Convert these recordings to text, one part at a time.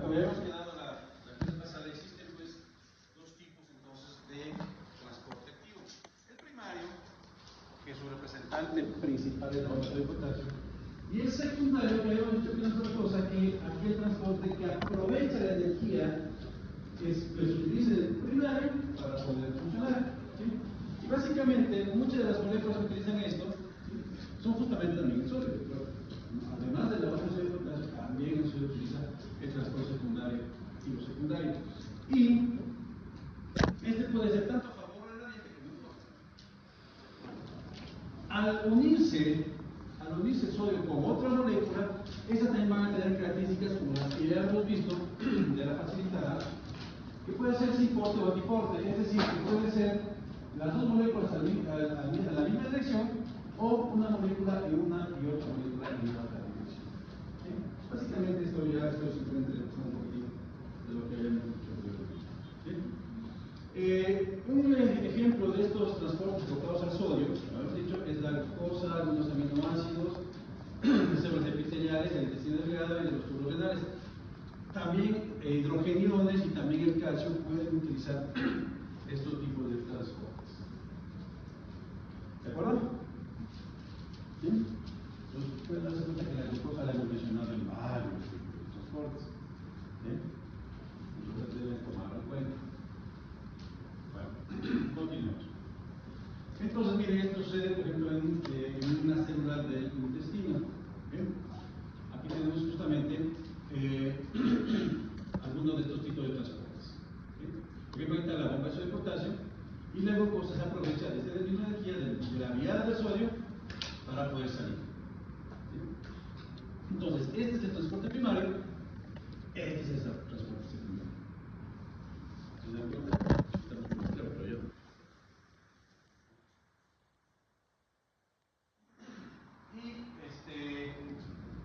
como habíamos quedado la clase pasada, existen pues dos tipos entonces de transporte activo. El primario, que es su representante principal en la bolsa de potasio, y el secundario, que habíamos dicho que no es otra cosa que aquel transporte que aprovecha la energía que se utiliza el primario para poder funcionar. ¿Sí? Y básicamente, muchas de las moléculas que utilizan esto son justamente también el sodio. Además de la base de potasio, también el sodio utiliza el transporte secundario y lo secundario. Y este puede ser tanto a favor del radiante como en contra. Al unirse el sodio con otra molécula, estas también van a tener características como las que ya hemos visto de la facilitada, que puede ser ciporte o antiporte, es decir, que puede ser las dos moléculas a la misma dirección o una molécula en una y otra molécula en otra dirección. ¿Sí? Básicamente esto es simplemente un poquito de lo que habíamos dicho anteriormente. Un ejemplo de estos transportes enfocados al sodio, como hemos dicho, es la glucosa, algunos aminoácidos, células epiteliales, del intestino delgado y de los tubos renales. También hidrogeniones y también el calcio pueden utilizar estos tipos de transportes. ¿De acuerdo? ¿Sí? Entonces pueden darse cuenta que la glucosa la hemos mencionado en varios tipos de transportes. ¿Sí? Entonces deben tomarlo en cuenta. Bueno, continuemos. Entonces, miren, esto sucede, por ejemplo, en una célula del intestino. ¿Bien? Aquí tenemos justamente algunos de estos tipos de transportes. ¿Sí? Por ejemplo, ahí está la bomba de sodio y potasio, y la glucosa se aprovecha desde la misma energía de la viada del sodio para poder salir. ¿Sí? Entonces, este es el transporte primario, este es el transporte secundario. ¿Se dan cuenta? Estamos con claro, pero yo.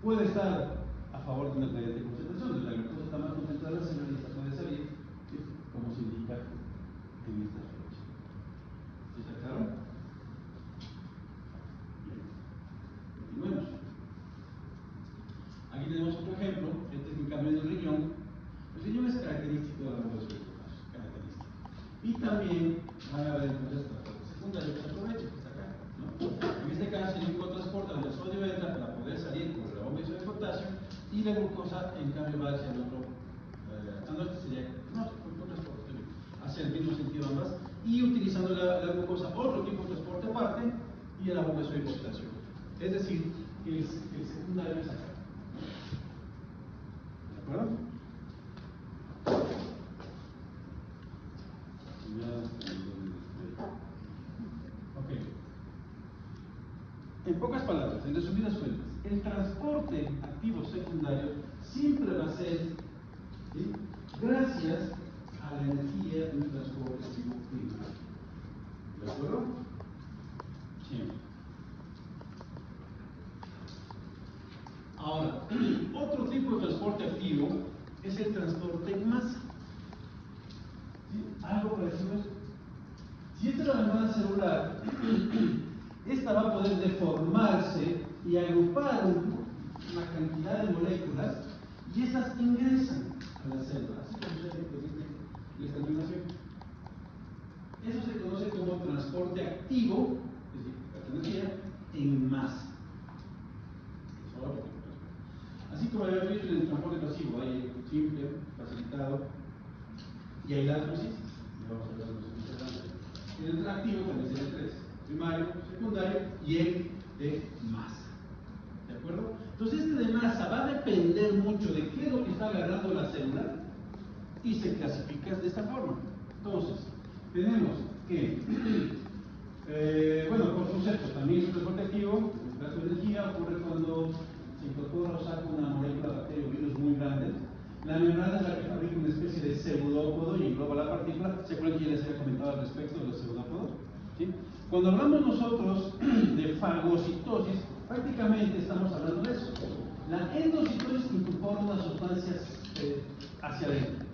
Puede estar a favor de una gradiente concentración, la glucosa está más concentrada en la célula y esta puede salir, ¿sí? Como se indica en esta flecha. ¿Sí está claro? Bien. Continuemos. Aquí tenemos otro ejemplo, este es un cambio del riñón. El riñón es característico de la bomba de sodio y potasio, característico. Y también van a haber entonces transporte secundario que se aprovecha, que está acá, ¿no? En este caso, el único transporte donde el sodio entra para poder salir por la bomba de sodio y potasio, y la glucosa en cambio va hacia el otro, este sería, hacia el mismo sentido ambas, y utilizando la glucosa otro tipo de transporte aparte y la bomba de sodio y potasio. Es decir, el secundario es acá. ¿De acuerdo? Ok. En pocas palabras, en resumidas cuentas, el transporte activo secundario siempre va a ser, ¿sí?, gracias a la energía de un transporte activo primario. ¿De acuerdo? Siempre. Ahora, otro tipo de transporte activo es el transporte en masa. ¿Sí? Algo parecido a esto. Si esta es la membrana celular, esta va a poder deformarse y agrupar una cantidad de moléculas y estas ingresan a la célula. Así como se dice en esta animación. Eso se conoce como transporte activo, es decir, energía, en masa. Así como habíamos visto en el transporte pasivo, hay el simple, facilitado, y hay la dosis. Vamos a ver el activo también tiene tres: primario, secundario y el de masa. ¿De acuerdo? Entonces, este de masa va a depender mucho de qué es lo que está agarrando la célula y se clasifica de esta forma. Entonces, tenemos que, bueno, por concepto, también es un transporte activo. El caso de energía ocurre cuando se incorpora o saca una molécula de bacteria o virus muy grande. La membrana es la que fabrica una especie de pseudópodo y engloba la partícula. ¿Se acuerdan que ya les había comentado al respecto de los pseudópodos? ¿Sí? Cuando hablamos nosotros de fagocitosis, prácticamente estamos hablando de eso. La endocitosis incorpora unas sustancias hacia adentro.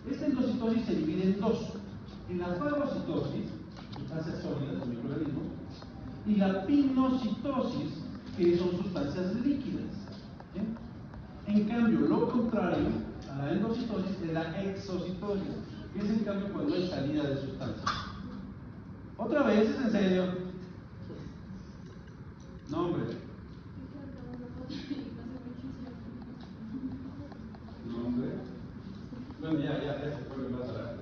Esta endocitosis se divide en dos: en la fagocitosis, sustancias sólidas, los microorganismos, y la pinocitosis, que son sustancias líquidas. ¿Sí? En cambio, lo contrario a la endocitosis es la exocitosis, que es en cambio cuando hay salida de sustancia. Otra vez, ¿es en serio? No, hombre. No, hombre. Bueno, ya se vuelve más barato.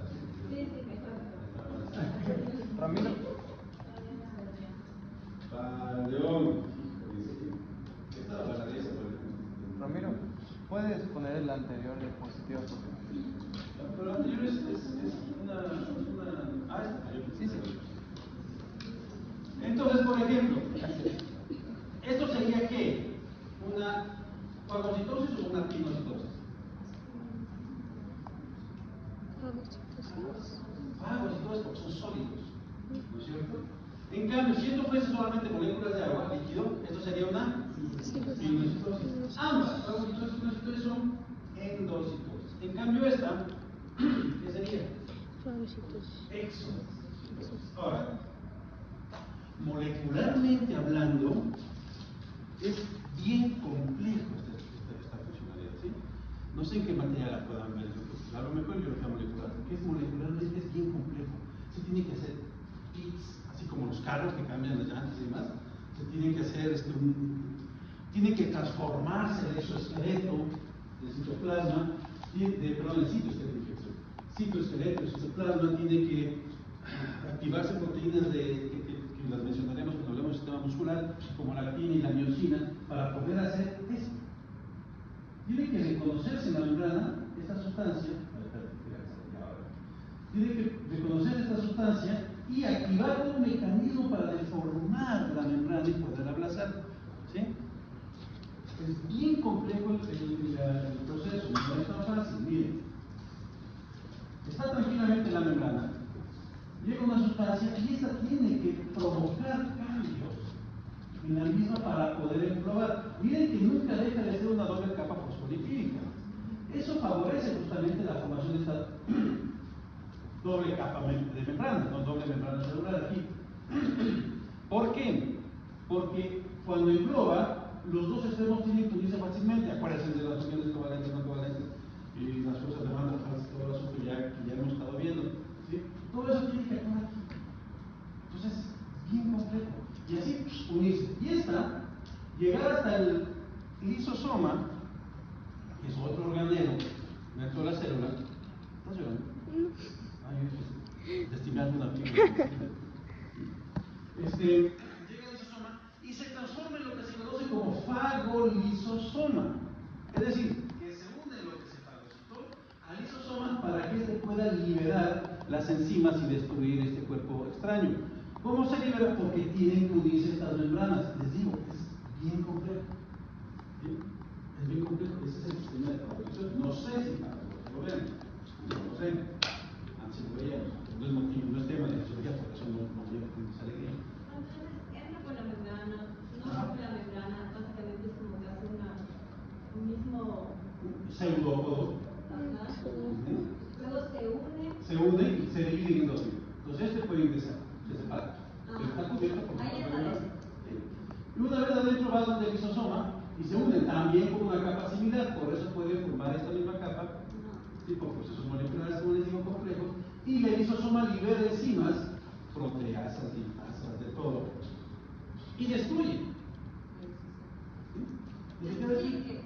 Ramiro. León. Ramiro, ¿puedes poner el anterior diapositiva? Pero el anterior es una... Ah, Sí. Entonces, por ejemplo, ¿esto sería qué? ¿Una fagocitosis o una pinocitosis? Fagocitosis porque son sólidos, ¿no es cierto? En cambio, si esto fuese solamente moléculas de agua, líquido, esto sería una pinocitosis. Ambas, fagocitosis y pinocitosis, son endocitosis. En cambio, esta, ¿qué sería? Exocitosis. Ahora, molecularmente hablando, es bien complejo esta funcionalidad, ¿sí? No sé en qué materia la puedan ver, a lo mejor en biología molecular, porque molecularmente es bien complejo. Se tiene que hacer kits, así como los carros que cambian las llantas y demás, se tiene que hacer tiene que transformarse el exoesqueleto del citoplasma, el citoesqueleto del citoplasma tiene que activarse proteínas que las mencionaremos cuando hablemos del sistema muscular, como la actina y la miosina, para poder hacer esto. Tiene que reconocerse en la membrana esta sustancia, tiene que reconocer esta sustancia y activar un mecanismo para deformar la membrana y poder abrazar. ¿Sí? Es bien complejo el proceso, no es tan fácil. Miren, está tranquilamente en la membrana, llega una sustancia y esta tiene que provocar cambios en la misma para poder englobar. Miren que nunca deja de ser una doble capa fosfolipídica. Eso favorece justamente la formación de esta doble capa de membrana, no doble membrana celular aquí. ¿Por qué? Porque cuando engloba, los dos extremos tienen que unirse fácilmente. Acuérdense de las uniones covalentes, no covalentes, y las fuerzas de banda, todo eso que ya hemos estado viendo. ¿Sí? Todo eso tiene que actuar aquí. Entonces, es bien complejo. Y así unirse. Y esta, llegar hasta el lisosoma, que es otro organelo dentro de la célula. ¿Estás llorando? Ay, te estimaste una figura. Llega al lisosoma y se transforma en lo que se conoce como fagolisosoma. Es decir, que se une lo que se fagocitó al lisosoma para que éste pueda liberar las enzimas y destruir este cuerpo extraño. ¿Cómo se libera? Porque tienen que unirse estas membranas. Les digo, es bien complejo. ¿Sí? Es bien complejo. Ese es el sistema de fagocitación. No sé si lo ven. No lo sé. Antes lo veíamos. No es motivo, no es tema de fisiología, porque eso no llega a esa alegría. Entonces, entra por la membrana, no rompe la membrana, básicamente es como que hace un mismo Pseudópodo. Luego Se une y se divide en dos. Entonces este puede ingresar, se separa. Está cubierto por la membrana. Y una vez adentro va donde el lisosoma y se unen también con una capa similar, por eso puede formar esta misma capa, ¿sí? Por procesos moleculares, como les digo, complejos, y el lisosoma libera enzimas, proteasas, lipasas, de todo, y destruye. ¿Sí? ¿Y qué decir?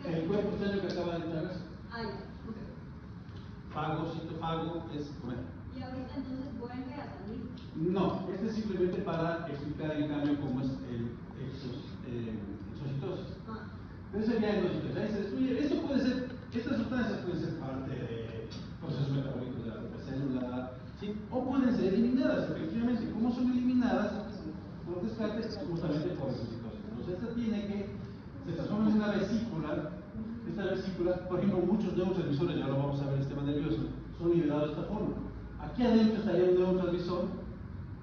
El cuerpo extraño que acaba de entrar. Fago es comer. ¿Y ahorita entonces vuelve a salir? No, este es simplemente para explicar en cambio cómo es el exocitosis. Pero sería endocitosis. Ahí se destruye. Esto puede ser, estas sustancias pueden ser parte de procesos metabólicos de la propia célula, ¿sí? O pueden ser eliminadas, efectivamente. ¿Cómo son eliminadas? Por descarte, justamente por exocitosis. Entonces esta tiene que se transforma en una vesícula. Esta vesícula, por ejemplo, muchos neurotransmisores, ya lo vamos a ver en el sistema nervioso, son liberados de esta forma. Aquí adentro estaría un neurotransmisor,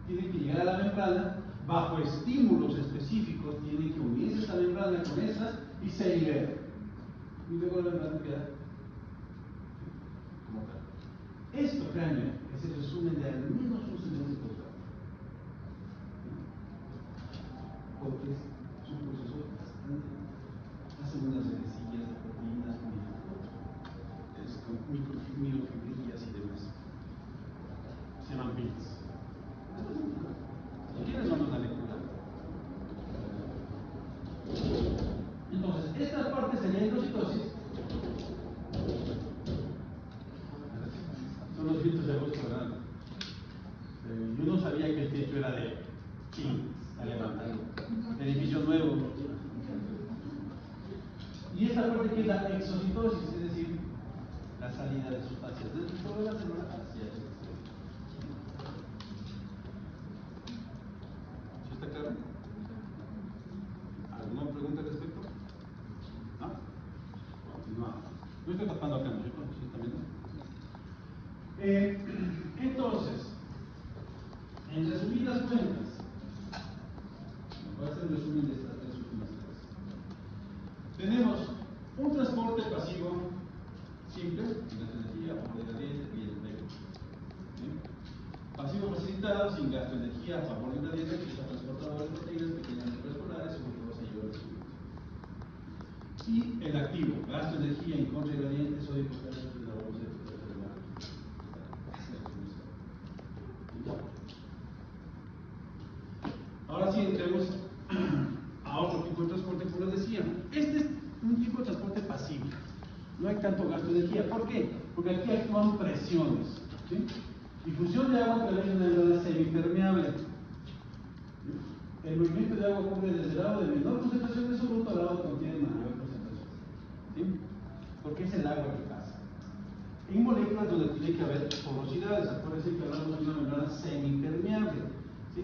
tiene que llegar a la membrana, bajo estímulos específicos, tiene que unirse esta membrana con estas y se libera. Y luego la membrana queda como tal. Esto, créanme, es el resumen de al menos un semestre posgrado. Porque es un proceso bastante, hacen unas redesillas de Y esta parte que es la exocitosis, es decir, la salida de sustancias dentro de la célula hacia el exterior. ¿Sí está claro? ¿Alguna pregunta al respecto? ¿No? Continuamos. No estoy tapando acá, ¿no? Sí, también. Entonces, en resumidas cuentas, voy a hacer un resumen de estas tres últimas clases. Tenemos un transporte pasivo simple, sin gasto de energía, a favor de la dieta y el empleo. ¿Sí? Pasivo facilitado, sin gasto de energía, a favor de la dieta, que está transportado de proteínas pequeñas moleculares, sobre todo se lleva el y el activo, gasto de energía en contra de gradientes o de potasio de la bolsa de Ahora sí entremos a otro tipo de transporte, como les decía. Este es un tipo de transporte pasivo. No hay tanto gasto de energía. ¿Por qué? Porque aquí actúan presiones. ¿Sí? Difusión de agua a través de una membrana semipermeable. El movimiento de agua cubre desde el lado de menor concentración de soluto al lado que contiene mayor concentración. ¿Sí? Porque es el agua que pasa. En moléculas donde tiene que haber porosidades, acuérdense que hablamos de una membrana semipermeable. ¿Sí?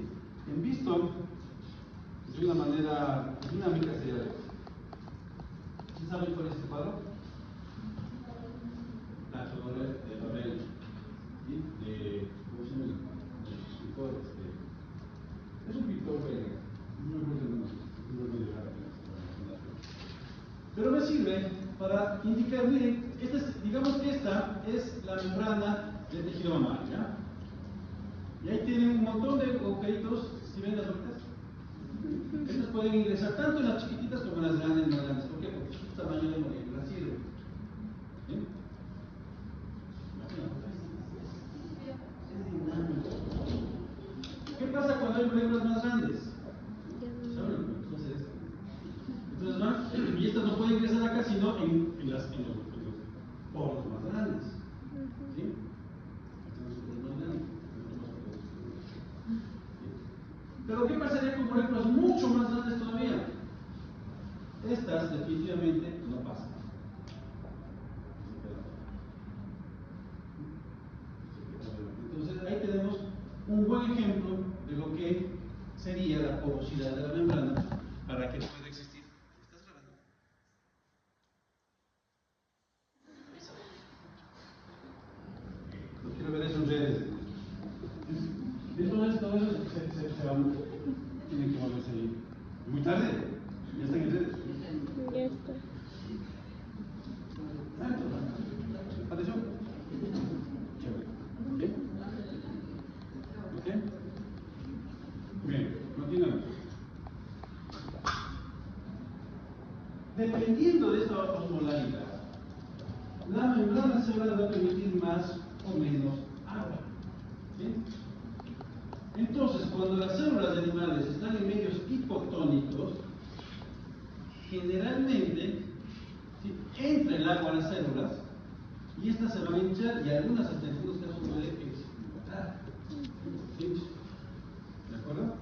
En visto, de una manera dinámica sería esto. ¿Sí saben cuál es este cuadro? La torre de Babel. ¿Sí? ¿Cómo se llama? De los escritores. Es un pintor belga. No me acuerdo el nombre. Pero me sirve para indicar, miren, digamos que esta es la membrana del tejido mamario, ¿ya? Y ahí tienen un montón de agujeritos, ¿sí ven las bolitas? Estos pueden ingresar tanto en las chiquititas como en las grandes, más grandes. ¿Por qué? Porque su tamaño de molécula sirve. ¿Sí? Es dinámico. ¿Qué pasa cuando hay moléculas más grandes? ¿Saben? Entonces van, y estas no pueden ingresar acá, sino en los poros más grandes. ¿Sí? Pero ¿qué pasaría con moléculas mucho más grandes todavía? Estas definitivamente no pasan. Entonces ahí tenemos un buen ejemplo de lo que sería la porosidad de la membrana para que pueda existir. ¿Estás grabando? No quiero ver eso en redes. Entonces todo eso se va, tiene que moverse ahí. Muy tarde, ya están en redes. Ya está. ¿Pareció? Chévere. ¿Ok? Bien, continuamos. Dependiendo de esta osmolaridad, la membrana celular va a permitir más o menos agua. ¿Sí? Entonces, cuando las células de animales están en medios hipotónicos, generalmente ¿sí? entra el agua a las células y estas se van a hinchar y algunas hasta en algunos casos puede explotar. ¿Sí? ¿De acuerdo?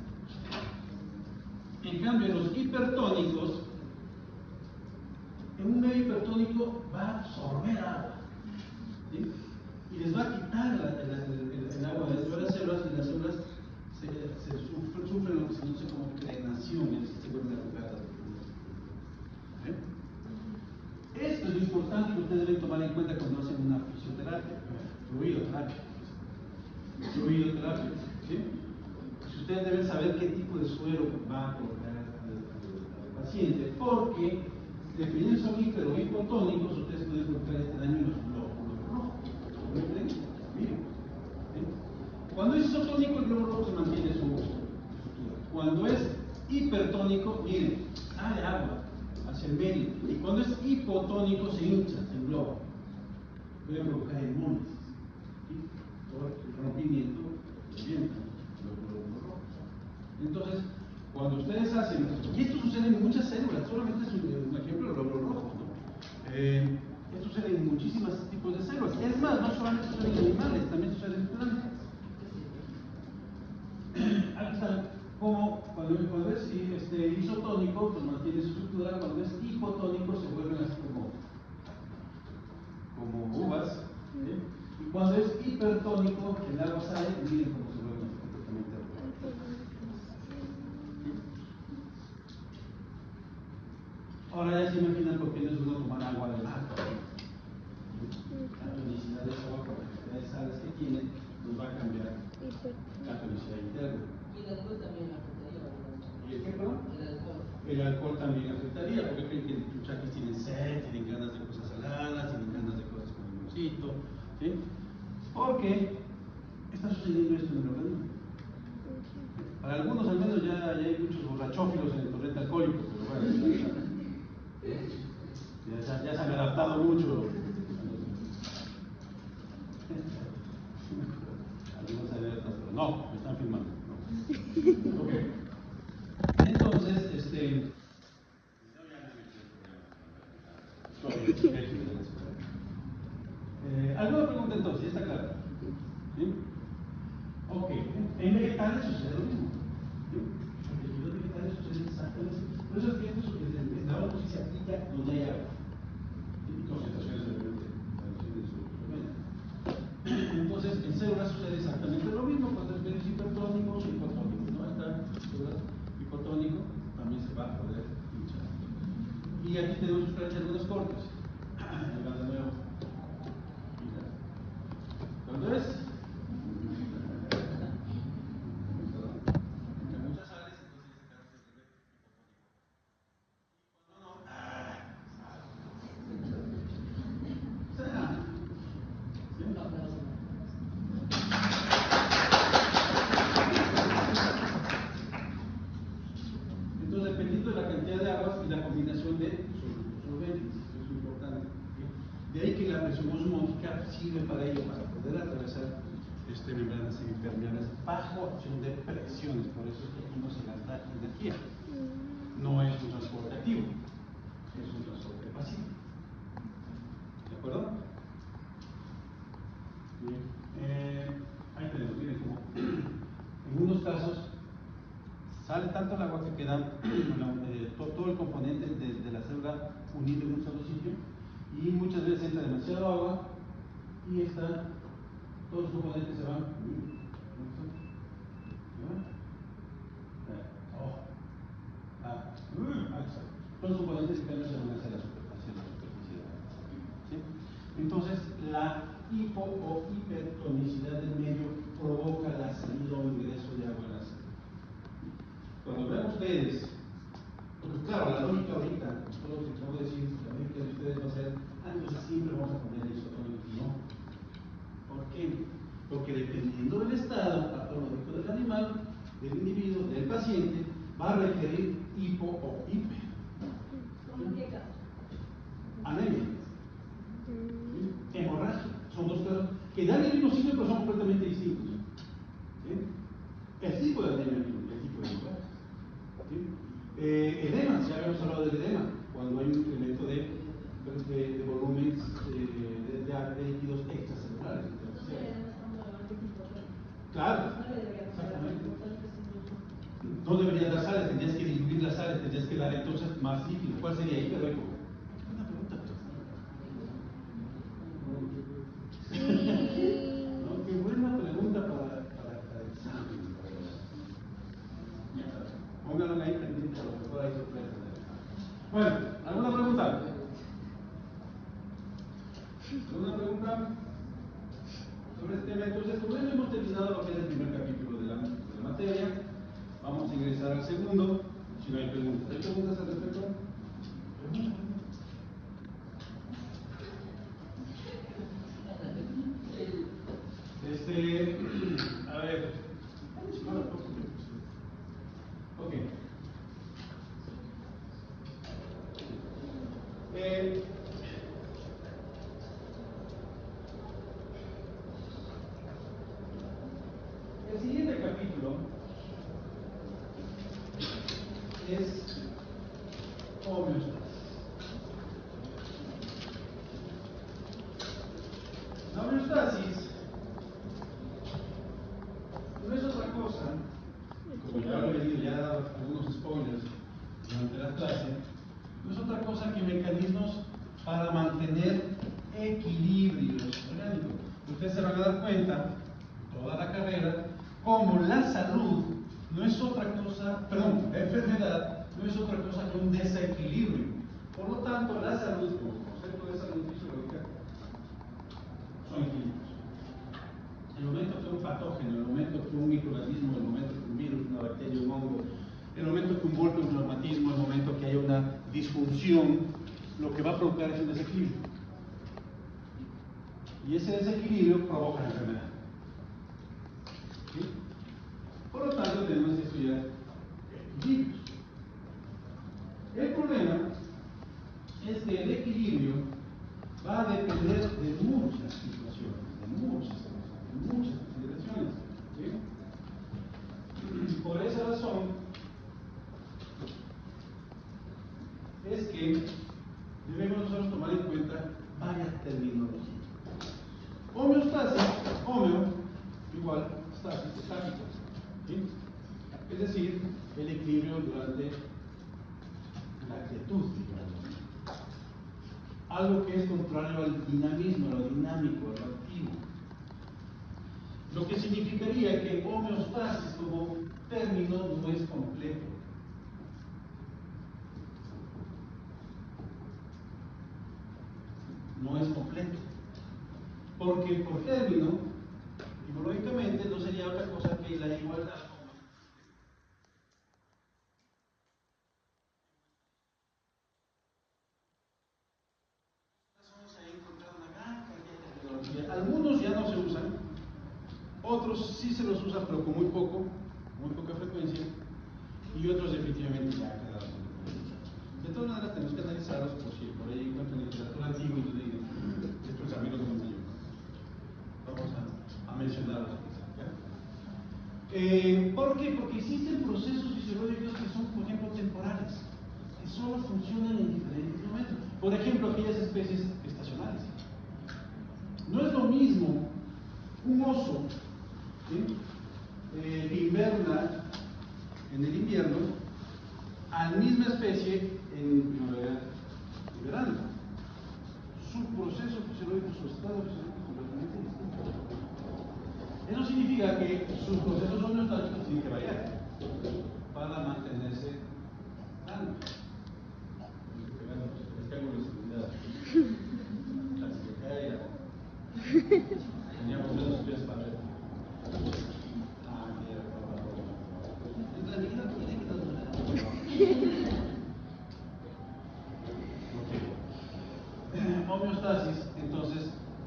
En cambio, los hipertónicos, en un medio hipertónico va a absorber agua. ¿Sí? Y les va a quitar el agua dentro de las células y las células sufren lo que se conoce como drenación, es decir, se vuelven ahogadas. Esto es lo importante que ustedes deben tomar en cuenta cuando hacen una fisioterapia, fluidoterapia. ¿Sí? Pues ustedes deben saber qué tipo de suero va a colocar al paciente, porque dependiendo si son hiper o hipotónicos, ustedes pueden colocar este daño en los glóbulos rojos. Miren. Cuando es isotónico, el glóbulo rojo se mantiene su estructura. Cuando es hipertónico, miren, sale agua hacia el medio. Y cuando es hipotónico, se hincha, se engloba. Puede provocar hemólisis. ¿Sí? Por el rompimiento del glóbulos rojos. Entonces, cuando ustedes hacen, y esto sucede en muchas células, solamente es un ejemplo del glóbulo rojo, ¿no? Esto sucede en muchísimos tipos de células. Es más, no solamente sucede en animales, también sucede en plantas. Aquí está, como cuando es isotónico, pues mantiene su estructura, cuando es hipotónico se vuelven a el agua sale, miren cómo se vuelve completamente agua. Ahora ya se imaginan por qué no es bueno tomar agua del mar. La tonicidad de esa agua, por la cantidad de sales que tiene, nos va a cambiar la tonicidad interna. Y el alcohol también afectaría, ¿verdad? ¿Y el qué, perdón? El alcohol. El alcohol también afectaría, porque creen que los chuchaquis tienen sed, tienen ganas de cosas saladas, tienen ganas de cosas con limoncito, ¿sí? Porque está sucediendo esto en el organismo. Para algunos al menos ya hay muchos borrachófilos en el torrente alcohólico, pero bueno, ya se han adaptado mucho. Algunos alertas, pero no, me están filmando. No. Ok. Entonces, ¿alguna pregunta entonces? ¿Ya está claro? ¿Sí? Ok. En vegetales sucede lo mismo. ¿Sí? En tejidos vegetales sucede exactamente. Por eso es que esto es la agua se aplica donde hay agua. Y concentraciones de entonces, en células sucede exactamente lo mismo cuando es medio hipertónico o hipotónico. ¿No? Está hipotónico, también se va a poder hinchar. Y aquí tenemos que hacer algunas cortes. Ahí va de nuevo. Mira. ¿Cuánto es? Muchas sales, entonces ese caso se vuelve hipotónico. O sea, entonces, dependiendo de la cantidad de aguas y la combinación de solventes, eso es importante. De ahí que la presión osmótica sirve para ello, para poder atravesar membranas semipermeables bajo acción de presiones. Por eso es que aquí no se gasta energía. No es un transporte activo, es un transporte pasivo. ¿De acuerdo? Bien. Ahí tenemos, miren cómo en unos casos sale tanto el agua que queda todo el componente de la célula unido en un solo sitio, y muchas veces entra demasiado agua y todos los componentes se van. Todos los componentes que se van hacia la superficie del agua. ¿Sí? Entonces, la hipo o hipertonicidad del medio provoca la salida o ingreso de agua en la célula. Cuando vean ustedes, porque claro, la lógica ahorita, todo lo que acabo de decir, la lógica de ustedes va a ser, entonces siempre vamos a poner isotónico. No. ¿Por qué? Porque dependiendo del estado patológico del animal, del individuo, del paciente, va a requerir hipo o hiper. ¿Cómo qué caso? Anemia. Hemorragia. Son dos casos que dan el mismo signo, pero son completamente distintos. ¿Sí? El tipo de anemia, el tipo de hemorragia. ¿Sí? Edema, ya habíamos hablado del edema, cuando hay un incremento de volumen de líquidos extracelulares. Claro, exactamente. No deberías dar sales, tendrías que diluir las sales, tendrías que dar entonces más líquido. ¿Cuál sería ahí? Pero una pregunta. No, qué buena pregunta para el examen. Pónganlo ahí pendiente, a lo mejor hay sorpresas. Bueno, ¿alguna pregunta? ¿Alguna pregunta sobre este tema? Entonces, con eso hemos terminado lo que es el primer capítulo de la materia. Vamos a ingresar al segundo, si no hay preguntas. ¿Hay preguntas al respecto? A ver. Ok. El siguiente capítulo es homeostasis. La homeostasis no es otra cosa, como ya lo he leído, ya he dado algunos spoilers durante la clase, no es otra cosa que mecanismos para mantener equilibrios orgánicos. Ustedes se van a dar cuenta, toda la carrera, como la salud no es otra cosa, perdón, la enfermedad no es otra cosa que un desequilibrio. Por lo tanto, la salud, como concepto de salud fisiológica, son equilibrios. En el momento que un patógeno, en el momento que un microorganismo, en el momento que un virus, una bacteria, un hongo, en el momento que un golpe, un traumatismo, en el momento que haya una disfunción, lo que va a provocar es un desequilibrio. Y ese desequilibrio provoca la enfermedad. ¿Sí? Por lo tanto, tenemos que estudiar equilibrios. El problema es que el equilibrio va a depender de muchas situaciones, de muchas consideraciones. ¿Sí? Por esa razón es que debemos nosotros tomar en cuenta varias terminologías. Homeostasis, homeo, igual, stasis, estática. ¿Sí? Es decir, el equilibrio durante la quietud, algo que es contrario al dinamismo, a lo dinámico, a lo activo. Lo que significaría que homeostasis como término no es completo. No es completo. Porque por término, etimológicamente, no sería otra cosa que la igualdad. Algunos ya no se usan, otros sí se los usan, pero con muy poca frecuencia, y otros definitivamente ya quedaron. De todas maneras, tenemos que analizarlos por si por ahí encuentran literatura antigua y nos digan, esto es amigos de mío. Vamos a mencionarlos. ¿Por qué? Porque existen procesos fisiológicos que son, por ejemplo, temporales, que solo funcionan en diferentes momentos. Por ejemplo, aquellas especies estacionales. No es lo mismo un oso, ¿sí? Que inverna en el invierno a la misma especie en primavera y verano. Su proceso fisiológico, su estado fisiológico es completamente distinto. Eso significa que sus procesos homeostáticos tienen que variar para mantenerse sanos. Teníamos esos pies para ver. Homeostasis, entonces,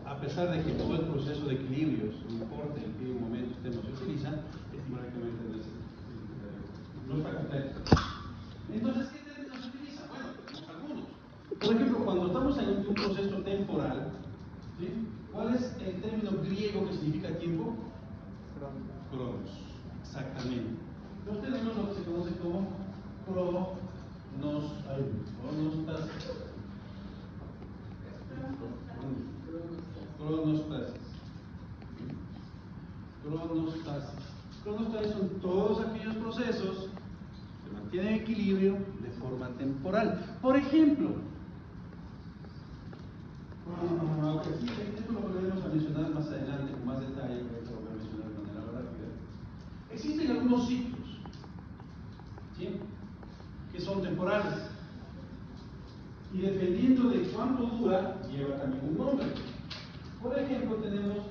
a pesar de que todo el proceso de equilibrios, no importa en qué momento estemos, se utiliza, etimológicamente no está completo. Entonces, ¿qué términos se utilizan? Bueno, tenemos algunos. Por ejemplo, cuando estamos en un proceso temporal, ¿sí? ¿Cuál es el término griego que significa tiempo? Cronos. Exactamente. Entonces tenemos lo que se conoce como cronostasis. Cronostasis son todos aquellos procesos que mantienen equilibrio de forma temporal. Por ejemplo, aunque sí, esto lo volveremos a mencionar más adelante con más detalle, pero esto lo voy a mencionar de manera rápida. Existen algunos ciclos, ¿sí? Que son temporales. Y dependiendo de cuánto dura, lleva también un nombre. Por ejemplo, tenemos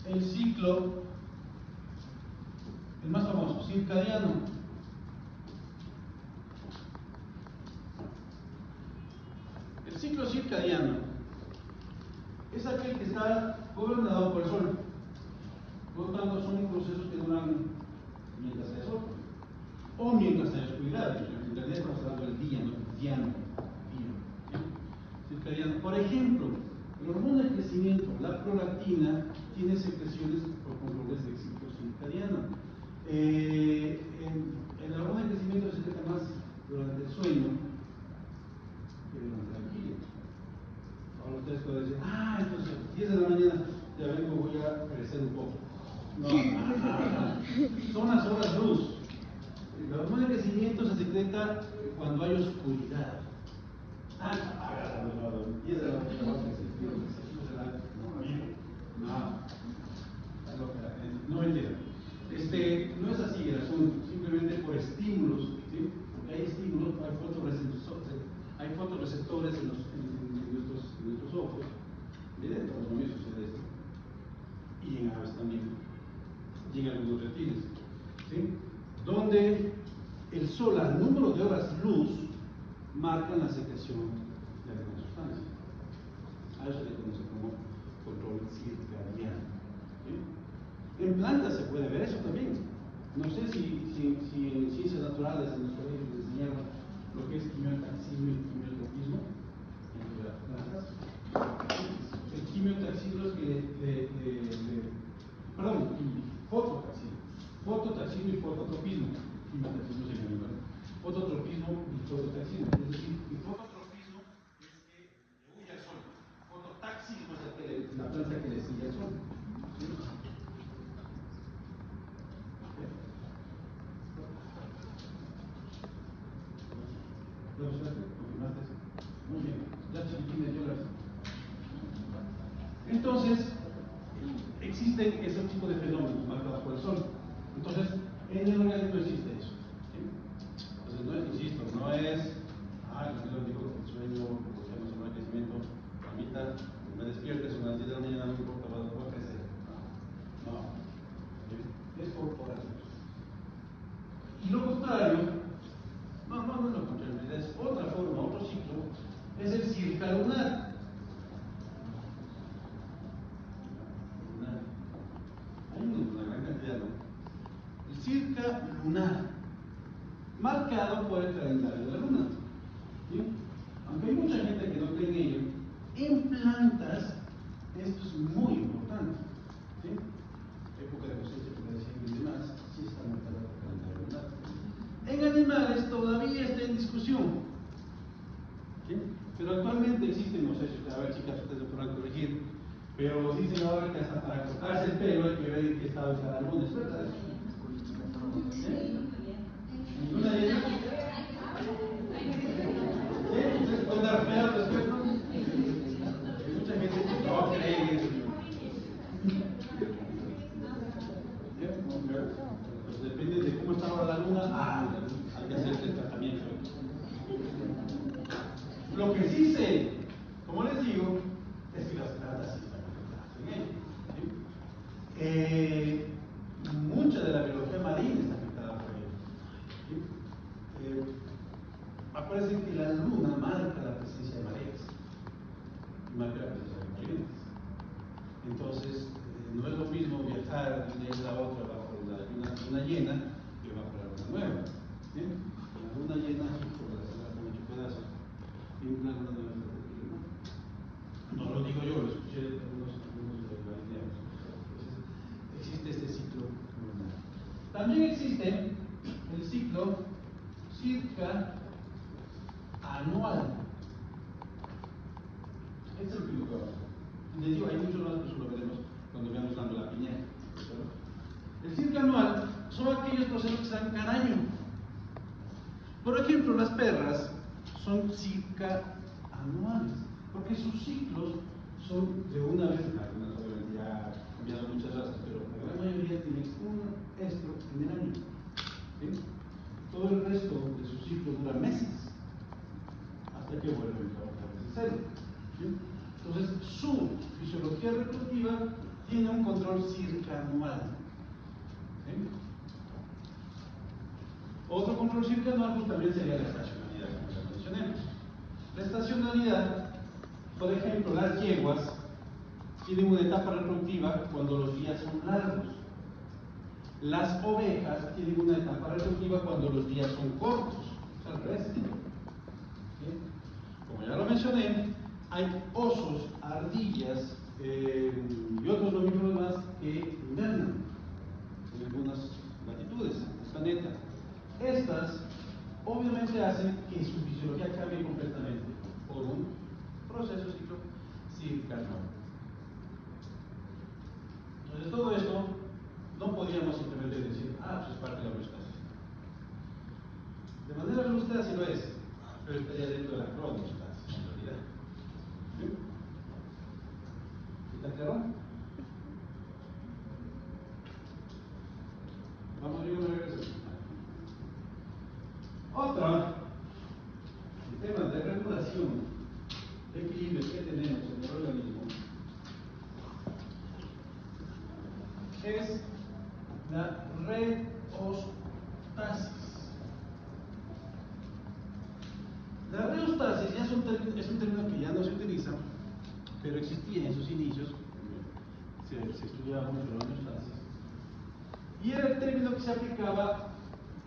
el ciclo, el más famoso, circadiano. El ciclo circadiano es aquel que está gobernado por el sol. Por lo tanto, son procesos que duran mientras haya sol o mientras haya oscuridad. En realidad estamos hablando del día, no diano. ¿Sí? Circadiano. Por ejemplo, el hormona de crecimiento, la prolactina, tiene secreciones por controles del ciclo circadiano. El hormona de crecimiento se secreta más durante el sueño que durante la vigilia. Ahora ustedes pueden decir, entonces 10 de la mañana ya vengo, voy a crecer un poco. No. Son las horas luz. La hormona de crecimiento se secreta cuando hay oscuridad. 10 de la mañana. No. No mentira. No es así el asunto, simplemente por estímulos, ¿sí? Porque hay estímulos, hay fotorreceptores en nuestros ojos, miren, en los mamíferos sucede esto, y en aves también, y en algunos reptiles, ¿sí? Donde el sol al número de horas luz marca la secreción de alguna sustancia. A eso se le conoce como control circadiano, ¿sí? En plantas se puede ver eso también. No sé si en ciencias naturales en los colegios les enseñaron lo que es quimiotaxismo y quimiotropismo entre las plantas. El quimiotaxismo es fototaxismo y fototropismo. Quimiotaxismo es en animal. Fototropismo y fototaxismo. Es decir, el fototropismo es que le huye al sol. Fototaxismo es la planta que le sigue al sol. ¿Sí? ¿Lo observaste? ¿Confirmaste eso? Muy bien. Ya chiquitines, yo las... Entonces, existen ese tipo de fenómenos marcados por el sol. Entonces, en el organismo existe eso. ¿Sí? Entonces, no es, insisto, no es, el doctor dijo que el sueño, como se llama el envejecimiento, mamita, me despiertes a las 10 de la mañana, no importa, voy a crecer. No. ¿Sí? Es por eso. Y lo contrario, no lo contrario, es otra forma, otro ciclo, es el circalunar. Hay una gran cantidad, ¿no? El circa lunar, marcado por el calendario de la luna. ¿Sí? Aunque hay mucha gente que no cree en ello, en plantas esto es muy importante. ¿Sí? Época de cosecha, época de siembra y demás, sí está marcado por el calendario lunar. En animales todavía está en discusión. ¿Sí? Pero actualmente existen, no sé si ustedes, a ver chicas, ustedes me podrán corregir, pero dicen ahora que hasta para cortarse el pelo hay que ver en qué estado está la luna, ¿es verdad eso? ¿Ninguna de ellas? ¿Ustedes pueden dar fe al respecto? Hay mucha gente que no cree en eso. Pues depende de cómo está ahora la luna, hay que hacer el tratamiento. Lo que sí sé, como les digo, es que las plantas sí están afectadas en ello. ¿Sí? Mucha de la biología marina está afectada por ello. ¿Sí? Aparece que la luna marca la presencia de mareas y marca la presencia de corrientes. Entonces, no es lo mismo viajar de una isla a otra bajo la luna llena que bajo la luna nueva. ¿Sí? La luna llena, por las muchos pedazos, tiene una luna nueva. No lo digo yo, lo escuché de algunos marineros. Existe este ciclo lunar. También existe el ciclo circa anual. Este es el último que vamos a ver. Les digo, hay muchos más, pero eso lo veremos cuando veamos dando la piña. El ciclo anual son aquellos procesos que se dan cada año. Por ejemplo, las perras son circa anuales, porque sus ciclos son de una vez, algunas obviamente ya han cambiado muchas razas, pero la gran mayoría tienen un estro en el año. ¿Sí? Todo el resto de su ciclo dura meses, hasta que vuelven otra vez a cero. ¿Sí? Entonces, su fisiología reproductiva tiene un control circanual. ¿Sí? Otro control circanual pues, también sería la estacionalidad, como ya mencioné. La estacionalidad, por ejemplo, las yeguas tienen una etapa reproductiva cuando los días son largos. Las ovejas tienen una etapa reproductiva cuando los días son cortos. Es al revés. ¿Sí? Como ya lo mencioné, hay osos, ardillas y otros mamíferos más que invernan en algunas latitudes del planeta. Estas obviamente hacen que su fisiología cambie completamente por un proceso ciclo circanual. Entonces todo esto no podríamos simplemente decir, pues es parte de la homeostasis. De manera justa sí lo es, pero estaría dentro de la cronostasis en realidad. ¿Sí? ¿Está claro? es un término que ya no se utiliza, pero existía en sus inicios, se estudiaba mucho en los homeostasis, y era el término que se aplicaba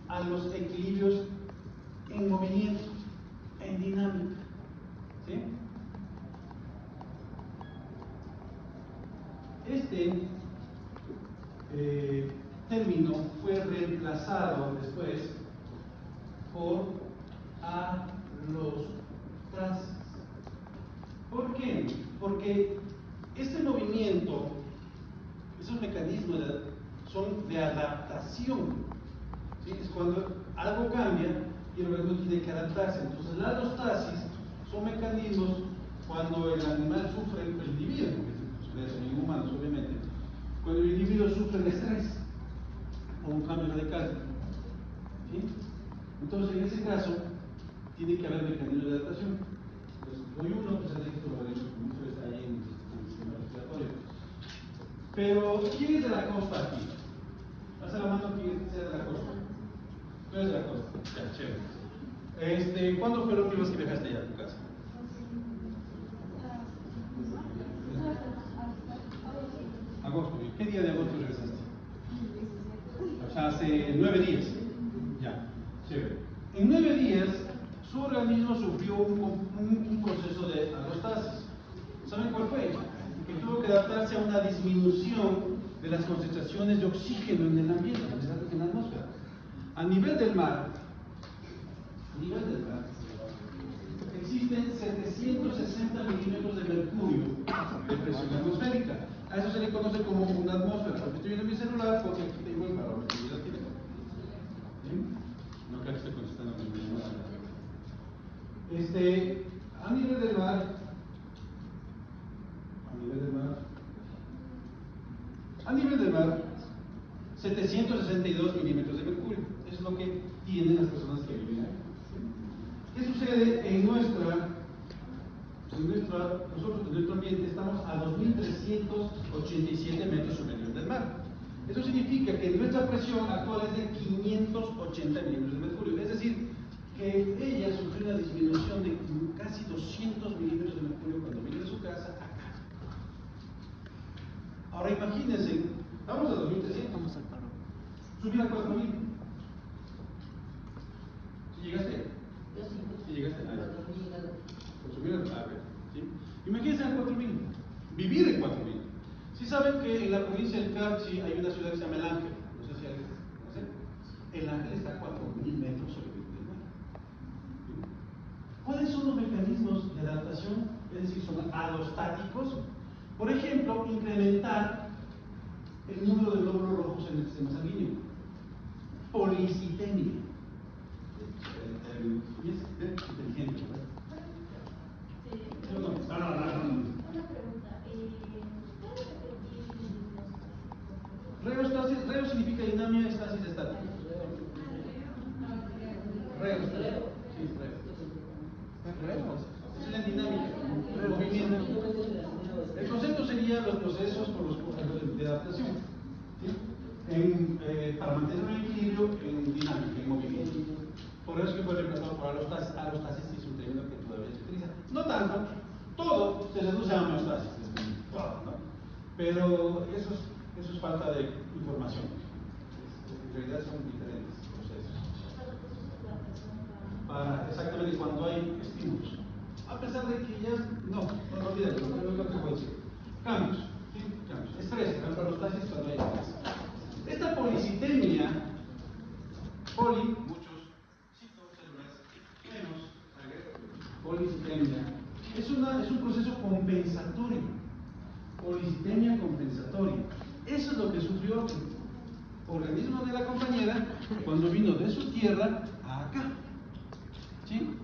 a los equilibrios en movimiento, en dinámica. ¿Sí? Este término fue reemplazado después por alostasis. ¿Por qué? Porque este movimiento, esos mecanismos son de adaptación. ¿Sí? Es cuando algo cambia y el organismo tiene que adaptarse. Entonces la alostasis son mecanismos cuando el animal sufre, el individuo, porque son humanos obviamente, cuando el individuo sufre el estrés o un cambio radical. ¿Sí? Entonces en ese caso tiene que haber mecanismos de adaptación. Hoy uno, pues el éxito mucho está ahí en el sistema respiratorio. Pero, ¿quién es de la costa aquí? Haz la mano quién sea de la costa. No es de la costa. Ya, chévere. ¿Cuándo fue la última vez que viajaste allá a tu casa? Agosto. ¿Qué día de agosto regresaste? O sea, hace 9 días. Ya, chévere. En 9 días, su organismo sufrió un proceso de alostasis. ¿Saben cuál fue? Que tuvo que adaptarse a una disminución de las concentraciones de oxígeno en el ambiente, en la atmósfera. A nivel del mar, existen 760 milímetros de mercurio de presión atmosférica. A eso se le conoce como una atmósfera. Porque estoy viendo mi celular porque aquí tengo el barómetro y la tiene. No creo que esté contestando con mi llamada. A nivel del mar, a nivel del mar, 762 milímetros de mercurio. Es lo que tienen las personas que viven ahí. ¿Qué sucede en nosotros en nuestro ambiente estamos a 2.387 metros sobre el nivel del mar? Eso significa que nuestra presión actual es de 580 milímetros de mercurio. Es decir, que ella sufrió una disminución de casi 200 milímetros de mercurio cuando vino de su casa acá. Ahora imagínense, vamos a 2.300. Vamos al paro. Subir a 4.000. ¿Sí llegaste? Yo sí. ¿Sí llegaste? No, no he llegado. Pues subir a ¿sí? Imagínense a 4.000. Vivir en 4.000. Si saben que en la provincia del Carchi hay una ciudad que se llama El Ángel. No sé si alguien conoce. El Ángel está a 4.000 metros sobre el nivel del mar. ¿Sí? ¿Cuáles son los mecanismos de adaptación? Es decir, son alostáticos. Por ejemplo, incrementar el número de glóbulos rojos en el sistema sanguíneo. Policitemia. Y es inteligente, ¿verdad? Sí. No. Una pregunta. ¿Puedes repetir? Reo significa dinamia, estasis estática. Reo. Sí, reo. Es la dinámica, el movimiento. El concepto sería los procesos por los cuales de adaptación. ¿Sí? Para mantener un equilibrio en dinámica, en movimiento. Por eso que fue reemplazado por alostasis. Alostasis es un término que todavía se utiliza. No tanto, todo se reduce a homeostasis, todo, ¿no? Pero eso es falta de información. En realidad son diferentes procesos. Exactamente cuando hay estímulos. A pesar de que ya no olvídalo, no es lo que puedo decir. Cambios, ¿sí? Cambios. Estrés, la alostasis cuando hay estrés. Esta policitemia, muchos citocélulas, menos policitemia, es un proceso compensatorio. Policitemia compensatoria. Eso es lo que sufrió el organismo de la compañera cuando vino de su tierra a acá. ¿Sí?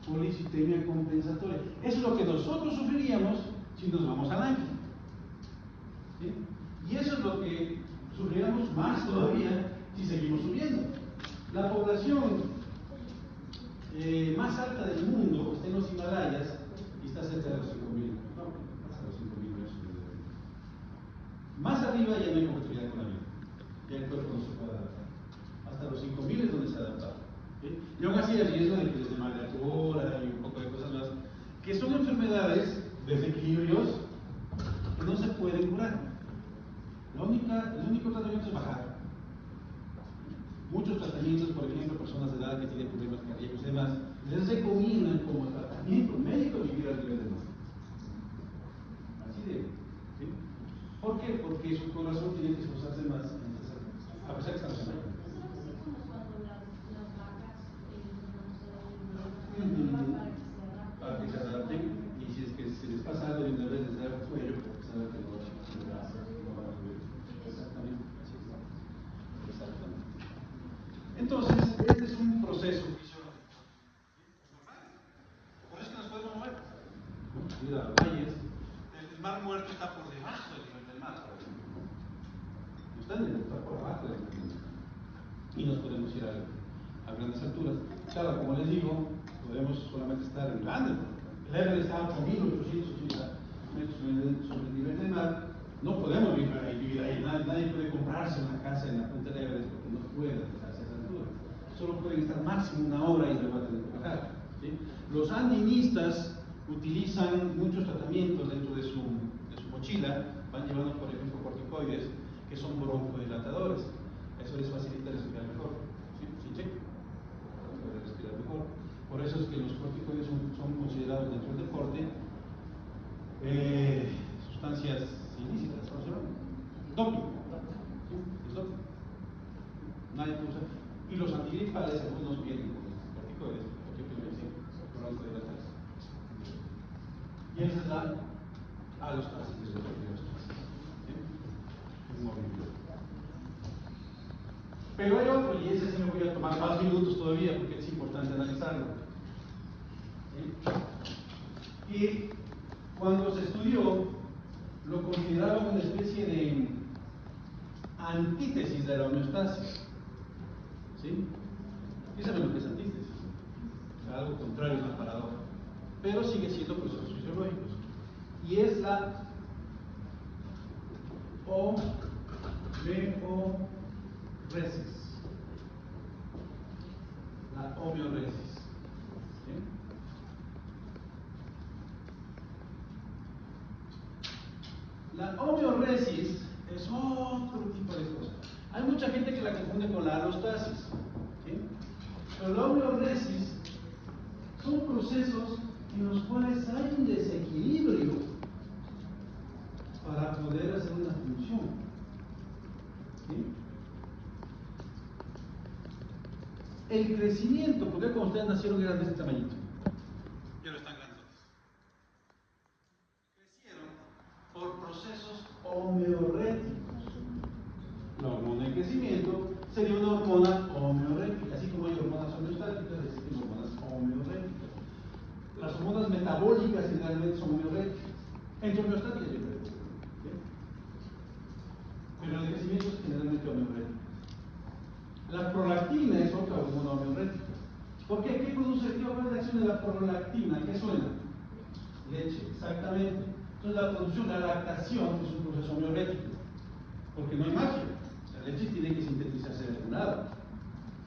Policitemia compensatoria. Eso es lo que nosotros sufriríamos si nos vamos al ángel. ¿Sí? Y eso es lo que sufriríamos más todavía si seguimos subiendo. La población más alta del mundo está en los Himalayas y está cerca de los 5.000. No, hasta los 5.000 metros. Más arriba ya no hay compatibilidad con la vida. Ya el cuerpo no se puede adaptar. Hasta los 5.000 es donde se adapta. ¿Sí? Y aún así el riesgo de que les dé mal de altura y un poco de cosas más enfermedades, desequilibrios, que no se pueden curar. El único tratamiento es bajar. Muchos tratamientos, por ejemplo, personas de edad que tienen problemas cardíacos y demás, les recomiendan como tratamiento médico vivir al nivel del mar. Así de, ¿sí? ¿Por qué? Porque su corazón tiene que esforzarse más en esa, a pesar que estamos en el para que se adapten, y si es que se les pasa algo de una vez les da el cuello, porque saben que no van a vivir. Exactamente, así es. Exactamente. Entonces, este es un proceso fisiológico. Por eso es que nos podemos mover. Ir a valles. El mar muerto está por debajo del nivel del mar, por ejemplo. No está en el, está por abajo del nivel del mar. Y nos podemos ir a grandes alturas. Claro, como les digo, podemos solamente estar en grandes. El Everest está a 8.880 metros sobre el nivel del mar. No podemos vivir ahí. Nadie puede comprarse una casa en la punta del Everest porque no puede dejarse a esa altura. Solo pueden estar máximo una hora y luego va a tener que bajar. ¿Sí? Los andinistas utilizan muchos tratamientos dentro de su mochila. Van llevando, por ejemplo, corticoides que son broncodilatadores. Eso les facilita respirar mejor. ¿Sí? ¿Sí, check? Puede respirar mejor. Por eso es que los corticoides son considerados dentro del deporte sustancias ilícitas, ¿cómo se llama? Doping. ¿Sí? Es doping. Nadie puede usar. Y los antigripales, algunos vienen con corticoides, porque primero sí, broncodilatadores. Y esa es la alostasis, es el deporte de alostasis. ¿Sí? Un movimiento. Pero hay otro, y ese sí me voy a tomar más minutos todavía porque es importante analizarlo. ¿Sí? Y cuando se estudió, lo consideraban una especie de antítesis de la homeostasis. ¿Sí? ¿Y saben lo que es antítesis? Algo contrario, una paradoja. Pero sigue siendo procesos fisiológicos. Y es la homeoresis. La homeoresis. ¿Sí? La homeoresis es otro tipo de cosa. Hay mucha gente que la confunde con la alostasis. ¿Sí? Pero la homeoresis son procesos en los cuales hay un desequilibrio para poder hacer una función. ¿Sí? El crecimiento, porque cuando ustedes nacieron eran de este tamañito, ya no están grandes. Crecieron por procesos homeoréticos. La hormona de crecimiento sería una hormona homeorética, así como hay hormonas homeostáticas, existen hormonas homeoréticas. Las hormonas metabólicas generalmente son homeoréticas, entre homeostáticas yo creo. ¿Sí? Pero el crecimiento es generalmente homeorético. La prolactina es otra hormona homeorética. ¿Por qué? ¿Qué produce? ¿Qué va a la acción de la prolactina? ¿Qué suena? Leche, exactamente. Entonces la producción, la lactación es un proceso homeorético, porque no hay magia. La leche tiene que sintetizarse de algún lado.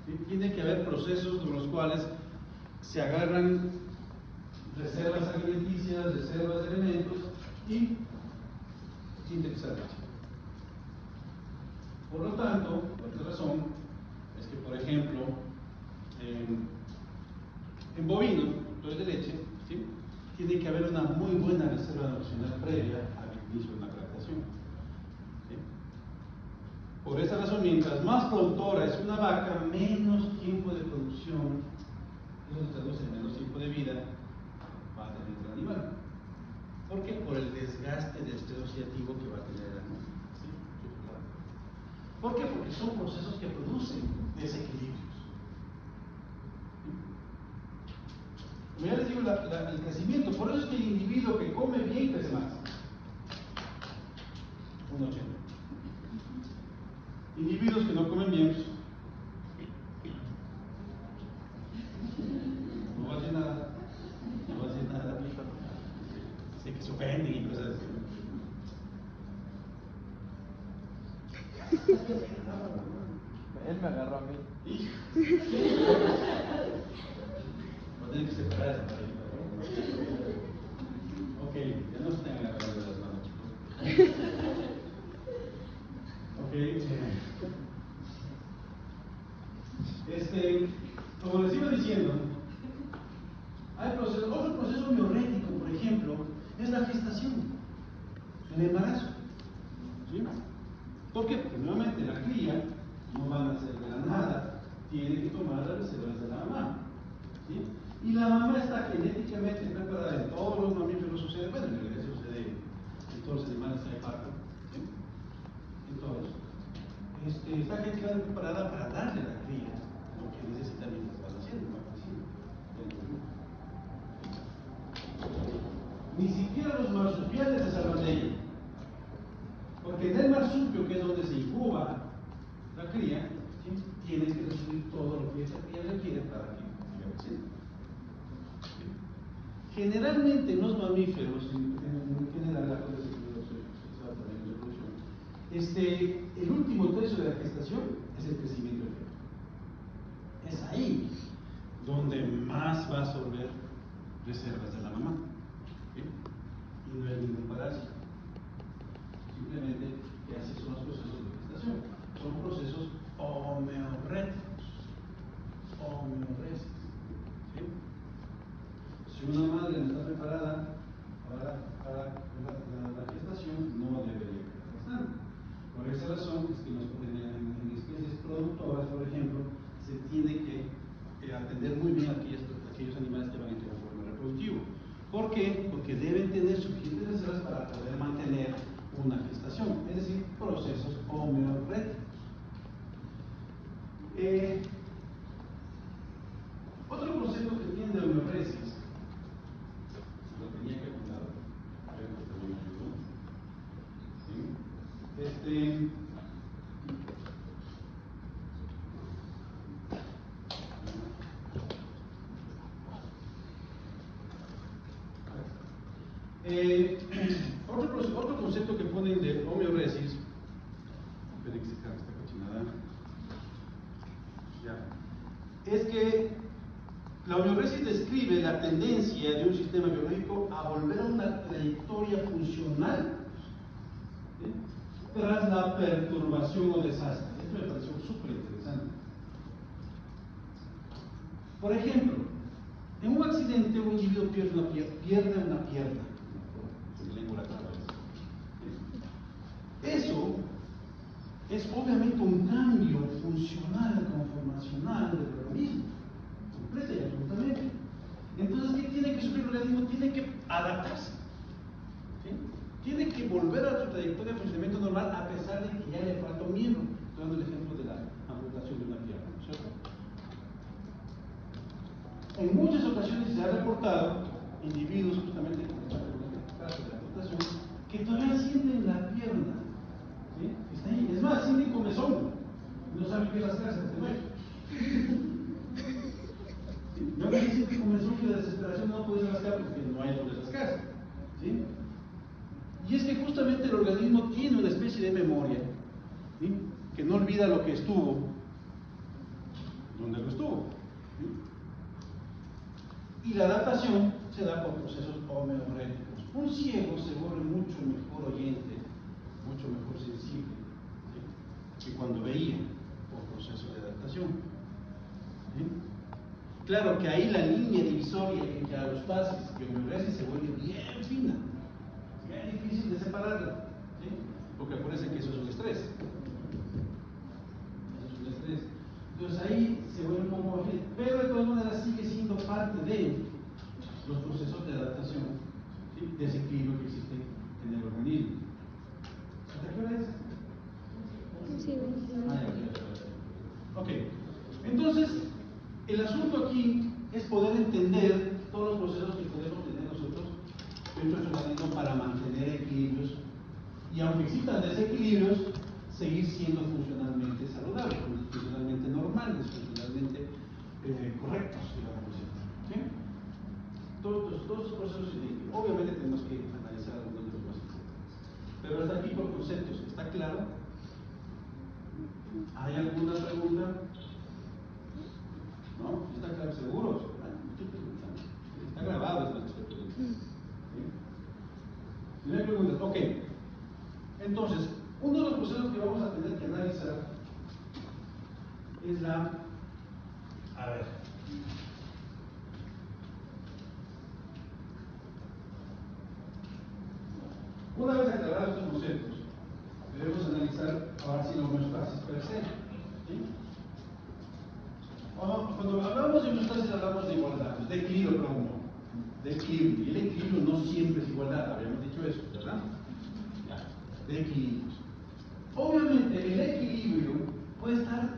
¿Sí? Tiene que haber procesos de los cuales se agarran reservas alimenticias, reservas de elementos y sintetizar leche. Por lo tanto, otra razón es que, por ejemplo, en bovino, productores de leche, ¿sí? Tiene que haber una muy buena reserva nutricional previa al inicio de una lactación. ¿Sí? Por esa razón, mientras más productora es una vaca, menos tiempo de producción, eso se traduce en menos tiempo de vida, va a tener el animal. ¿Por qué? Por el desgaste del estrés oxidativo que va a tener el animal. ¿Sí? ¿Por qué? Porque son procesos que producen desequilibrios. Como ya les digo, el crecimiento, por eso es que el individuo que come bien crece más. 1,80. Individuos que no comen bien, no va a hacer nada. No va a hacer nada. Sé que se ofenden y cosas así. Él me agarró a mí. Va a tener que separar esa pareja. gestación, el embarazo. ¿Sí? ¿Por qué? Porque nuevamente la cría no van a nacer de la nada, tiene que tomar las reservas de la mamá. ¿Sí? Y la mamá está genéticamente preparada, en todos los mamíferos sucede, bueno, en realidad sucede en todos los animales hay parto, ¿sí? En todos. Está genéticamente preparada para darle a la cría lo que necesita mientras va naciendo, va creciendo. Ni siquiera los marsupiales se salvan de ella. Porque en el marsupio, que es donde se incuba la cría, ¿sí? Tienes que recibir todo lo que esa cría requiere para que siga creciendo. Generalmente en los mamíferos, en general la cosa el último tercio de la gestación es el crecimiento del feto. Es ahí donde más va a absorber reservas de la mamá. ¿Sí? Y no hay ningún parásito. Simplemente que así son los procesos de gestación. Son procesos homeorréticos. Homeoresis. ¿Sí? Si una madre no está preparada para la gestación, no debería quedar gestando. Por esa razón es que en especies productoras, por ejemplo, se tiene que atender muy bien a aquellos animales que van a entrar en forma reproductivo. ¿Por qué? Porque deben tener suficientes reservas para poder mantener una gestación, es decir, procesos homeorréticos. Otro concepto que tiene de homeoresis, lo tenía que apuntar, creo que también me ayudó. ¿Sí? Otro concepto que ponen de homeoresis, esperen que se cargue esta cochinada, ya, es que la homeoresis describe la tendencia de un sistema biológico a volver a una trayectoria funcional, ¿sí? Tras la perturbación o desastre. Esto me pareció súper interesante. Por ejemplo, en un accidente un individuo pierde una pierna. Eso es obviamente un cambio funcional, conformacional del organismo, completa y absolutamente. Entonces, ¿qué tiene que sufrir el organismo? Tiene que adaptarse. ¿Sí? Tiene que volver a su trayectoria de funcionamiento normal a pesar de que ya le falta un miembro. Estoy dando el ejemplo de la amputación de una pierna, ¿no es cierto? En muchas ocasiones se ha reportado individuos, justamente como en el caso de la amputación, que todavía sienten la pierna. ¿Sí? Está ahí. Es más, sienten comezón. No saben qué rascarse, no me dicen que comenzó que la desesperación no puede rascar porque no hay donde rascarse. ¿Sí? Y es que justamente el organismo tiene una especie de memoria, ¿sí? Que no olvida lo que estuvo, donde lo estuvo. ¿Sí? Y la adaptación se da por procesos homeorréticos. Un ciego se vuelve mucho mejor oyente, mucho mejor sensible, ¿sí? Que cuando veía por procesos de adaptación. ¿Sí? Claro que ahí la línea divisoria entre los pases y homeoresis se vuelve bien fina, bien difícil de separarla, ¿sí? Porque acuérdense que eso es un estrés. Eso es un estrés. Entonces ahí se vuelve un poco más fina, pero de todas maneras sigue siendo parte de los procesos de adaptación, ¿sí? Desequilibrio que existe en el organismo. ¿Hasta qué hora es? Sí. Ok, entonces el asunto aquí es poder entender todos los procesos que podemos tener nosotros dentro del organismo para mantener equilibrios y aunque existan desequilibrios, seguir siendo funcionalmente saludables, funcionalmente normales, funcionalmente correctos, digamos. ¿Sí? Todos los procesos, obviamente tenemos que analizar algunos de los más importantes. Pero hasta aquí por conceptos, ¿está claro? ¿Hay alguna pregunta? ¿No? ¿Está claro? ¿Seguros? Está grabado esto. ¿Sí? Si no hay preguntas, ok. Entonces, uno de los procesos que vamos a tener que analizar es la... A ver. Una vez aclarados estos conceptos, debemos analizar ahora sí la homeostasis per se. ¿Sí? Cuando hablamos de homeostasis hablamos de igualdad, de equilibrio, perdón, de equilibrio. Y el equilibrio no siempre es igualdad, habíamos dicho eso, ¿verdad? Ya, de equilibrio. Obviamente el equilibrio puede estar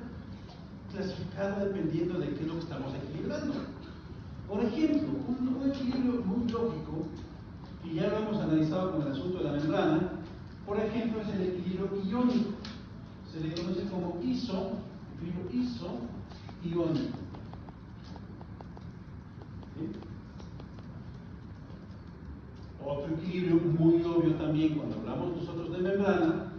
clasificado dependiendo de qué es lo que estamos equilibrando. Por ejemplo, un equilibrio muy lógico, y ya lo hemos analizado con el asunto de la membrana, por ejemplo, es el equilibrio iónico. Se le conoce como equilibrio iso-iónico. ¿Sí? Otro equilibrio muy obvio también cuando hablamos nosotros de membrana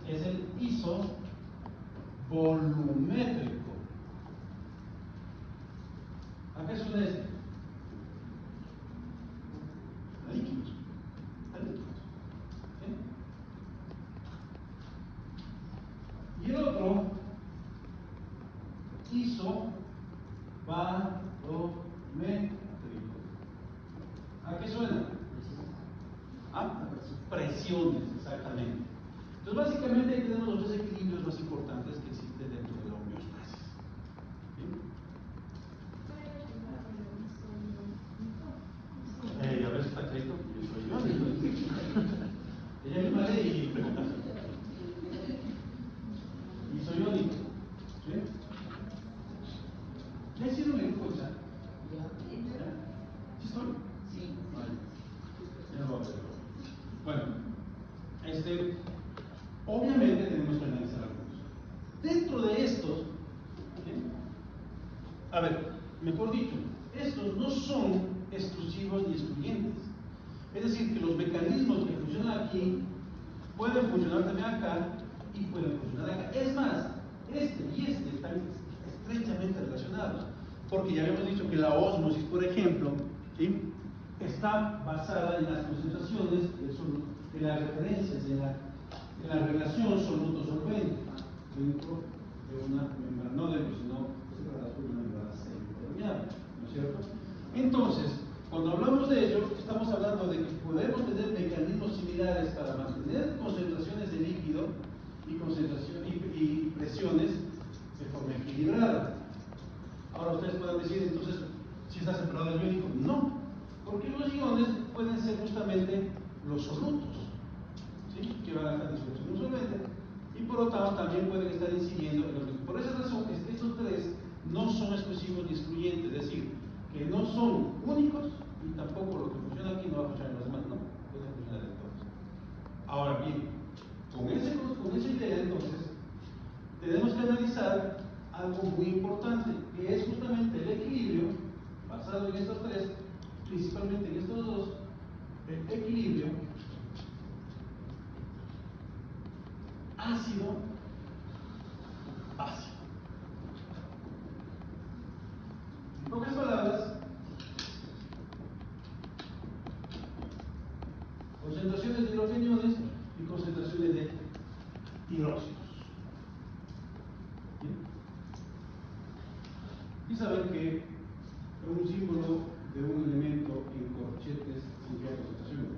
es el isovolumétrico. ¿A qué suena este? A líquidos. A líquidos. ¿Sí? Y el otro, isobarométrico. ¿A qué suena? ¿Ah? Presiones, exactamente. Entonces, básicamente ahí tenemos los tres equilibrios más importantes que existen dentro de la homeostasis. ¿Sí? A ver si está clarito. Yo soy yo. Ella misma lee y pregunta. Y soy iónico. ¿Sí? ¿Ya hicieron el grupo chat? ¿Sí estoy? Sí. Vale. Ya lo voy a ver. Bueno, obviamente tenemos que analizar algunos. Dentro de estos, ¿sí? A ver, mejor dicho, estos no son exclusivos ni excluyentes. Es decir, que los mecanismos que funcionan aquí pueden funcionar también acá y pueden funcionar acá. Es más, este y este están estrechamente relacionados, porque ya habíamos dicho que la ósmosis, por ejemplo, ¿sí? Está basada en las concentraciones, en las referencias, en la relación soluto-solvente dentro de una membrana, no dentro, sino de una membrana semipermeable, ¿no es cierto? Entonces, cuando hablamos de ello, estamos hablando de que podemos tener mecanismos similares para mantener concentraciones de líquido y presiones de forma equilibrada. Ahora ustedes pueden decir, entonces, si está separado el iónico, no, porque los iones pueden ser justamente los solutos, ¿sí? Que van a estar disueltos en un solvente, y por lo tanto también pueden estar incidiendo en lo que. Por esa razón, estos tres no son exclusivos ni excluyentes, es decir, que no son únicos y tampoco lo que funciona aquí no va a funcionar en los demás, no, puede funcionar en todos. Ahora bien, con esa idea entonces, tenemos que analizar algo muy importante, que es justamente el equilibrio, basado en estos tres, principalmente en estos dos, el equilibrio ácido-básico. En pocas palabras, concentraciones de hidrogeniones y concentraciones de hidróxidos. ¿Bien? Y saber que un símbolo de un elemento en corchetes significa concentración.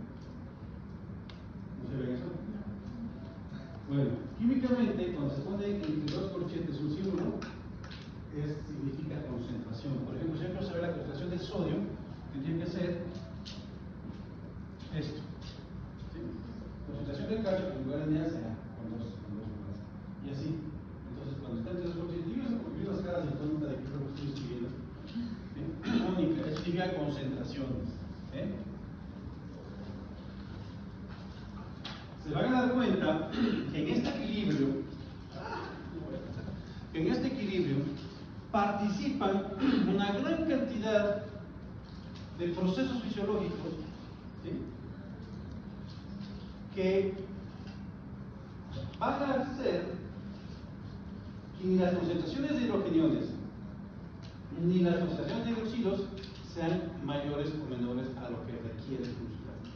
¿No se ve eso? Bueno, químicamente, cuando se pone entre dos corchetes un símbolo, significa concentración. Por ejemplo, si queremos saber la concentración del sodio, tendría que ser esto. ¿Sí? Concentración del calcio, en lugar de NaCl, con dos más. Y así. Entonces, cuando está entre dos corchetes, yo vi las caras de tonta de que lo estoy escribiendo. ¿Sí? Única, eso significa concentraciones. Se van a dar cuenta que en este equilibrio participan una gran cantidad de procesos fisiológicos, ¿sí? Que van a hacer que ni las concentraciones de hidrogeniones ni las concentraciones de hidroxilos sean mayores o menores a lo que requiere el funcionamiento.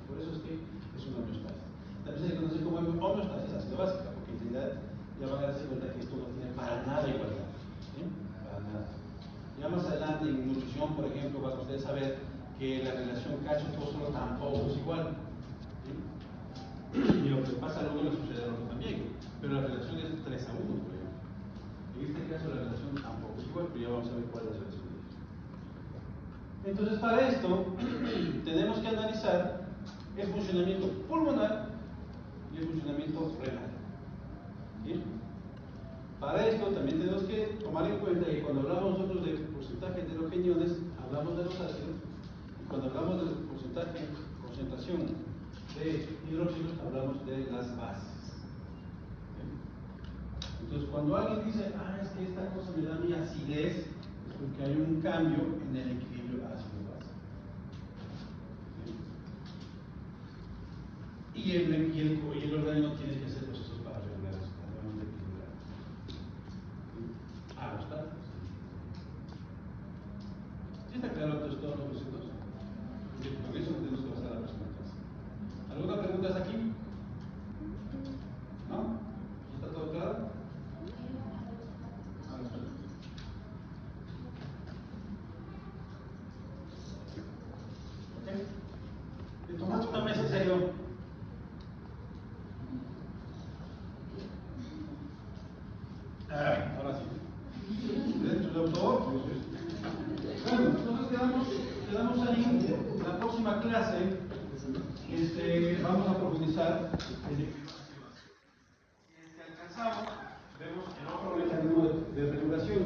Por eso es que es una homeostasis. También se le conoce como homeostasis ácido básica, porque en realidad ya van a darse cuenta que esto no tiene para nada igualdad. ¿Sí? Para nada. Ya más adelante en nutrición, por ejemplo, van a ustedes saber que la relación calcio-fósforo tampoco es igual. ¿sí? Y lo que pasa al uno le sucede al otro también. Pero la relación es 3-1, por ejemplo. En este caso la relación tampoco es igual, pero ya vamos a ver cuál es la relación. Entonces, para esto, tenemos que analizar el funcionamiento pulmonar y el funcionamiento renal. ¿Sí? Para esto también tenemos que tomar en cuenta que cuando hablamos nosotros de porcentaje de los geniones, hablamos de los ácidos, y cuando hablamos del porcentaje, concentración de hidróxidos, hablamos de las bases. ¿Sí? Entonces, cuando alguien dice, es que esta cosa me da mi acidez, es porque hay un cambio en el equilibrio ácido-base. ¿Sí? Y el órgano tiene que hacer procesos para regular eso, debemos de equilibrar. ¿Sí? ¿Está? ¿Sí está claro todos los conceptos? Con eso tenemos que pasar a la próxima clase. ¿Alguna pregunta hasta aquí? ¿No? ¿Está todo claro? ¿Te tomaste una mesa en serio? Ahora sí. ¿Dentro del autor? Bueno, entonces quedamos ahí. La próxima clase vamos a profundizar en el equilibrio ácido-base. Si alcanzamos, vemos el otro mecanismo de regulación.